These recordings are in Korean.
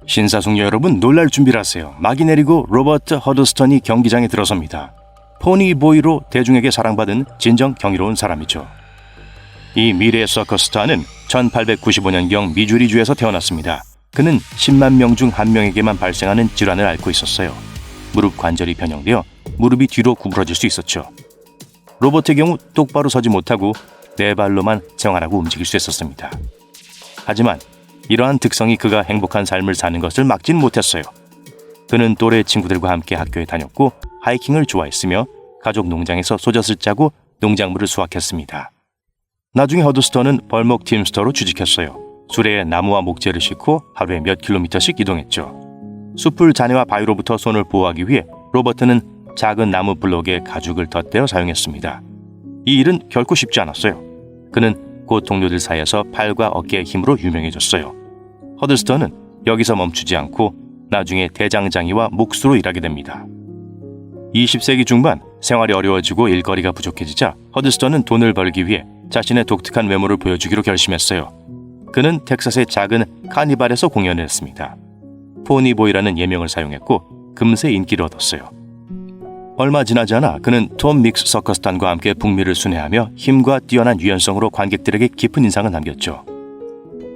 신사숙녀 여러분, 놀랄 준비를 하세요. 막이 내리고 로버트 허드스턴이 경기장에 들어섭니다. 포니보이로 대중에게 사랑받은 진정 경이로운 사람이죠. 이 미래의 서커스 스타는 1895년경 미주리주에서 태어났습니다. 그는 10만 명 중 한 명에게만 발생하는 질환을 앓고 있었어요. 무릎 관절이 변형되어 무릎이 뒤로 구부러질 수 있었죠. 로버트의 경우 똑바로 서지 못하고 네 발로만 생활하고 움직일 수 있었습니다. 하지만 이러한 특성이 그가 행복한 삶을 사는 것을 막진 못했어요. 그는 또래 친구들과 함께 학교에 다녔고 하이킹을 좋아했으며 가족 농장에서 소젖을 짜고 농작물을 수확했습니다. 나중에 허드스턴은 벌목 팀스터로 취직했어요. 수레에 나무와 목재를 싣고 하루에 몇 킬로미터씩 이동했죠. 숲을 잔해와 바위로부터 손을 보호하기 위해 로버트는 작은 나무 블록에 가죽을 덧대어 사용했습니다. 이 일은 결코 쉽지 않았어요. 그는 곧 동료들 사이에서 팔과 어깨의 힘으로 유명해졌어요. 허드스턴은 여기서 멈추지 않고 나중에 대장장이와 목수로 일하게 됩니다. 20세기 중반 생활이 어려워지고 일거리가 부족해지자 허드스턴은 돈을 벌기 위해 자신의 독특한 외모를 보여주기로 결심했어요. 그는 텍사스의 작은 카니발에서 공연을 했습니다. 포니보이라는 예명을 사용했고 금세 인기를 얻었어요. 얼마 지나지 않아 그는 톰 믹스 서커스단과 함께 북미를 순회하며 힘과 뛰어난 유연성으로 관객들에게 깊은 인상을 남겼죠.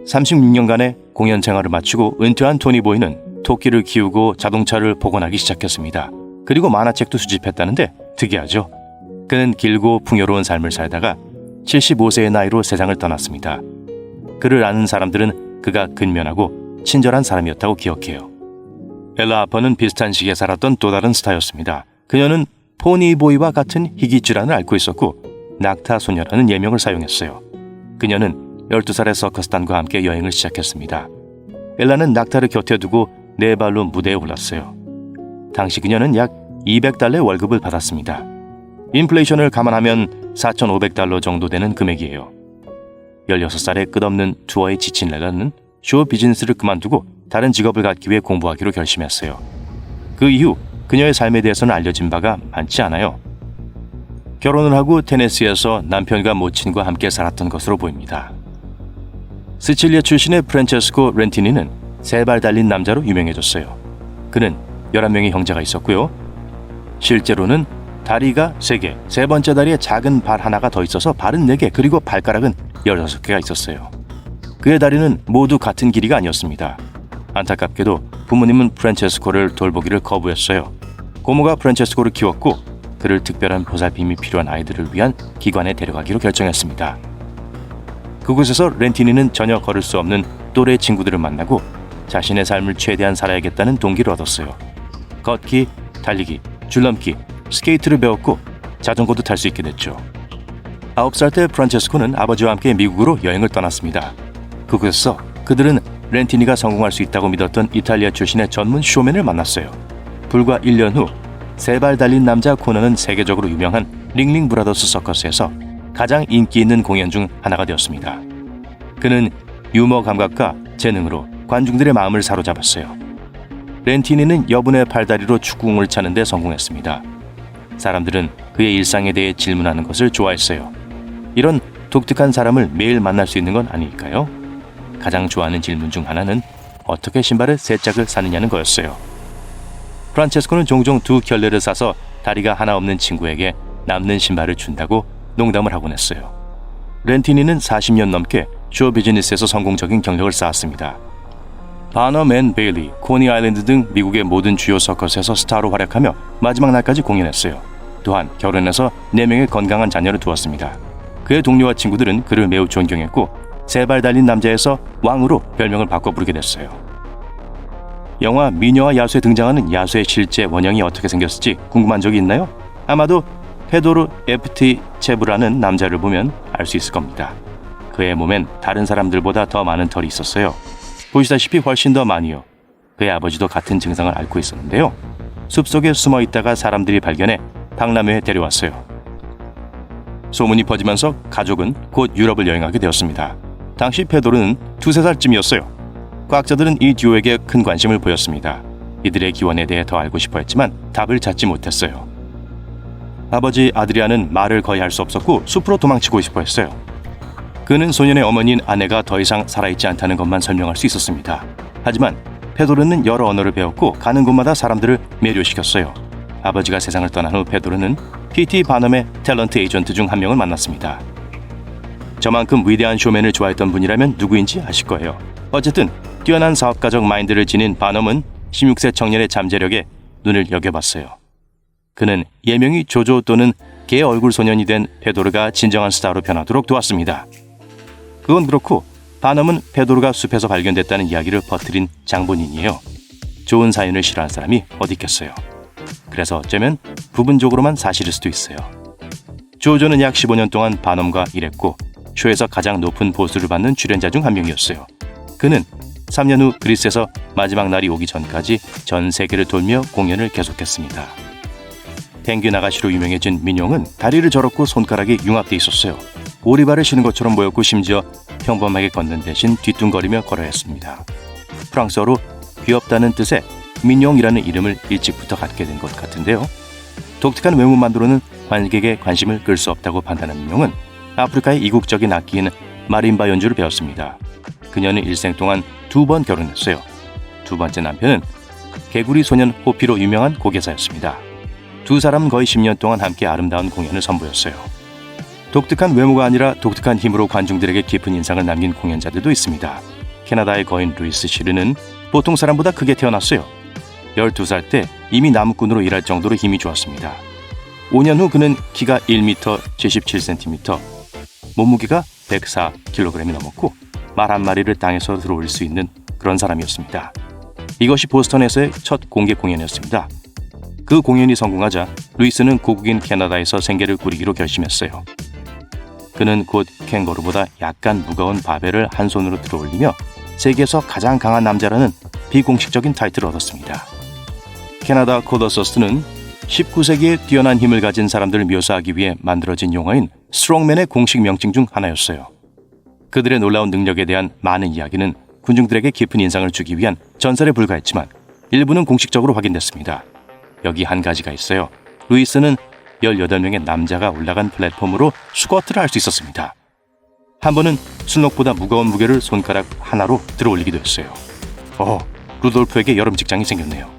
36년간의 공연 생활을 마치고 은퇴한 토니보이는 토끼를 키우고 자동차를 복원하기 시작했습니다. 그리고 만화책도 수집했다는데 특이하죠. 그는 길고 풍요로운 삶을 살다가 75세의 나이로 세상을 떠났습니다. 그를 아는 사람들은 그가 근면하고 친절한 사람이었다고 기억해요. 엘라 하퍼는 비슷한 시기에 살았던 또 다른 스타였습니다. 그녀는 포니보이와 같은 희귀 질환을 앓고 있었고 낙타소녀라는 예명을 사용했어요. 그녀는 12살의 서커스단과 함께 여행을 시작했습니다. 엘라는 낙타를 곁에 두고 네 발로 무대에 올랐어요. 당시 그녀는 약 $200의 월급을 받았습니다. 인플레이션을 감안하면 $4,500 정도 되는 금액이에요. 16살에 끝없는 투어에 지친 엘라는 쇼 비즈니스를 그만두고 다른 직업을 갖기 위해 공부하기로 결심했어요. 그 이후 그녀의 삶에 대해서는 알려진 바가 많지 않아요. 결혼을 하고 테네시에서 남편과 모친과 함께 살았던 것으로 보입니다. 시칠리아 출신의 프란체스코 렌티니는 세 발 달린 남자로 유명해졌어요. 그는 11명의 형제가 있었고요. 실제로는 다리가 3개, 세 번째 다리에 작은 발 하나가 더 있어서 발은 4개, 그리고 발가락은 16개가 있었어요. 그의 다리는 모두 같은 길이가 아니었습니다. 안타깝게도 부모님은 프란체스코를 돌보기를 거부했어요. 고모가 프란체스코를 키웠고 그를 특별한 보살핌이 필요한 아이들을 위한 기관에 데려가기로 결정했습니다. 그곳에서 렌티니는 전혀 걸을 수 없는 또래 친구들을 만나고 자신의 삶을 최대한 살아야겠다는 동기를 얻었어요. 걷기, 달리기, 줄넘기, 스케이트를 배웠고 자전거도 탈 수 있게 됐죠. 9살 때 프란체스코는 아버지와 함께 미국으로 여행을 떠났습니다. 그곳에서 그들은 렌티니가 성공할 수 있다고 믿었던 이탈리아 출신의 전문 쇼맨을 만났어요. 불과 1년 후 세 발 달린 남자 코너는 세계적으로 유명한 링링 브라더스 서커스에서 가장 인기 있는 공연 중 하나가 되었습니다. 그는 유머 감각과 재능으로 관중들의 마음을 사로잡았어요. 렌티니는 여분의 팔다리로 축구공을 차는 데 성공했습니다. 사람들은 그의 일상에 대해 질문하는 것을 좋아했어요. 이런 독특한 사람을 매일 만날 수 있는 건 아닐까요? 가장 좋아하는 질문 중 하나는 어떻게 신발을 3짝을 사느냐는 거였어요. 프란체스코는 종종 2켤레를 사서 다리가 하나 없는 친구에게 남는 신발을 준다고 농담을 하곤 했어요. 렌티니는 40년 넘게 쇼 비즈니스에서 성공적인 경력을 쌓았습니다. 바너 맨 베일리, 코니 아일랜드 등 미국의 모든 주요 서커스에서 스타로 활약하며 마지막 날까지 공연했어요. 또한 결혼해서 4명의 건강한 자녀를 두었습니다. 그의 동료와 친구들은 그를 매우 존경했고 세 발 달린 남자에서 왕으로 별명을 바꿔 부르게 됐어요. 영화 미녀와 야수에 등장하는 야수의 실제 원형이 어떻게 생겼을지 궁금한 적이 있나요? 아마도 페도르 에프티체브라는 남자를 보면 알 수 있을 겁니다. 그의 몸엔 다른 사람들보다 더 많은 털이 있었어요. 보시다시피 훨씬 더 많이요. 그의 아버지도 같은 증상을 앓고 있었는데요. 숲속에 숨어 있다가 사람들이 발견해 박람회에 데려왔어요. 소문이 퍼지면서 가족은 곧 유럽을 여행하게 되었습니다. 당시 페도르는 2~3살쯤이었어요. 과학자들은 이 듀오에게 큰 관심을 보였습니다. 이들의 기원에 대해 더 알고 싶어 했지만 답을 찾지 못했어요. 아버지 아드리아는 말을 거의 할 수 없었고 숲으로 도망치고 싶어 했어요. 그는 소년의 어머니인 아내가 더 이상 살아있지 않다는 것만 설명할 수 있었습니다. 하지만 페도르는 여러 언어를 배웠고 가는 곳마다 사람들을 매료시켰어요. 아버지가 세상을 떠난 후 페도르는 P.T. 바넘의 탤런트 에이전트 중 한 명을 만났습니다. 저만큼 위대한 쇼맨을 좋아했던 분이라면 누구인지 아실 거예요. 어쨌든 뛰어난 사업가적 마인드를 지닌 바넘은 16세 청년의 잠재력에 눈을 여겨봤어요. 그는 예명이 조조 또는 개 얼굴 소년이 된 페도르가 진정한 스타로 변하도록 도왔습니다. 그건 그렇고 바넘은 페도르가 숲에서 발견됐다는 이야기를 퍼뜨린 장본인이에요. 좋은 사연을 싫어하는 사람이 어디 있겠어요. 그래서 어쩌면 부분적으로만 사실일 수도 있어요. 조조는 약 15년 동안 바넘과 일했고 쇼에서 가장 높은 보수를 받는 출연자 중 한 명이었어요. 그는 3년 후 그리스에서 마지막 날이 오기 전까지 전 세계를 돌며 공연을 계속했습니다. 펭귄 아가씨로 유명해진 민용은 다리를 저었고 손가락이 융합돼 있었어요. 오리발을 신은 것처럼 보였고 심지어 평범하게 걷는 대신 뒤뚱거리며 걸어야 했습니다. 프랑스어로 귀엽다는 뜻의 민용이라는 이름을 일찍부터 갖게 된 것 같은데요. 독특한 외모만으로는 관객의 관심을 끌 수 없다고 판단한 민용은 아프리카의 이국적인 악기인 마림바 연주를 배웠습니다. 그녀는 일생 동안 2번 결혼했어요. 두 번째 남편은 개구리 소년 호피로 유명한 고개사였습니다. 두 사람은 거의 10년 동안 함께 아름다운 공연을 선보였어요. 독특한 외모가 아니라 독특한 힘으로 관중들에게 깊은 인상을 남긴 공연자들도 있습니다. 캐나다의 거인 루이스 시르는 보통 사람보다 크게 태어났어요. 12살 때 이미 나무꾼으로 일할 정도로 힘이 좋았습니다. 5년 후 그는 키가 1m 77cm, 몸무게가 104kg이 넘었고 말 한 마리를 땅에서 들어올릴 수 있는 그런 사람이었습니다. 이것이 보스턴에서의 첫 공개 공연이었습니다. 그 공연이 성공하자 루이스는 고국인 캐나다에서 생계를 꾸리기로 결심했어요. 그는 곧 캥거루보다 약간 무거운 바벨을 한 손으로 들어올리며 세계에서 가장 강한 남자라는 비공식적인 타이틀을 얻었습니다. 캐나다 코더서스트는 19세기에 뛰어난 힘을 가진 사람들을 묘사하기 위해 만들어진 용어인 스트롱맨의 공식 명칭 중 하나였어요. 그들의 놀라운 능력에 대한 많은 이야기는 군중들에게 깊은 인상을 주기 위한 전설에 불과했지만 일부는 공식적으로 확인됐습니다. 여기 한 가지가 있어요. 루이스는 18명의 남자가 올라간 플랫폼으로 스쿼트를 할 수 있었습니다. 한 번은 순록보다 무거운 무게를 손가락 하나로 들어올리기도 했어요. 루돌프에게 여름 직장이 생겼네요.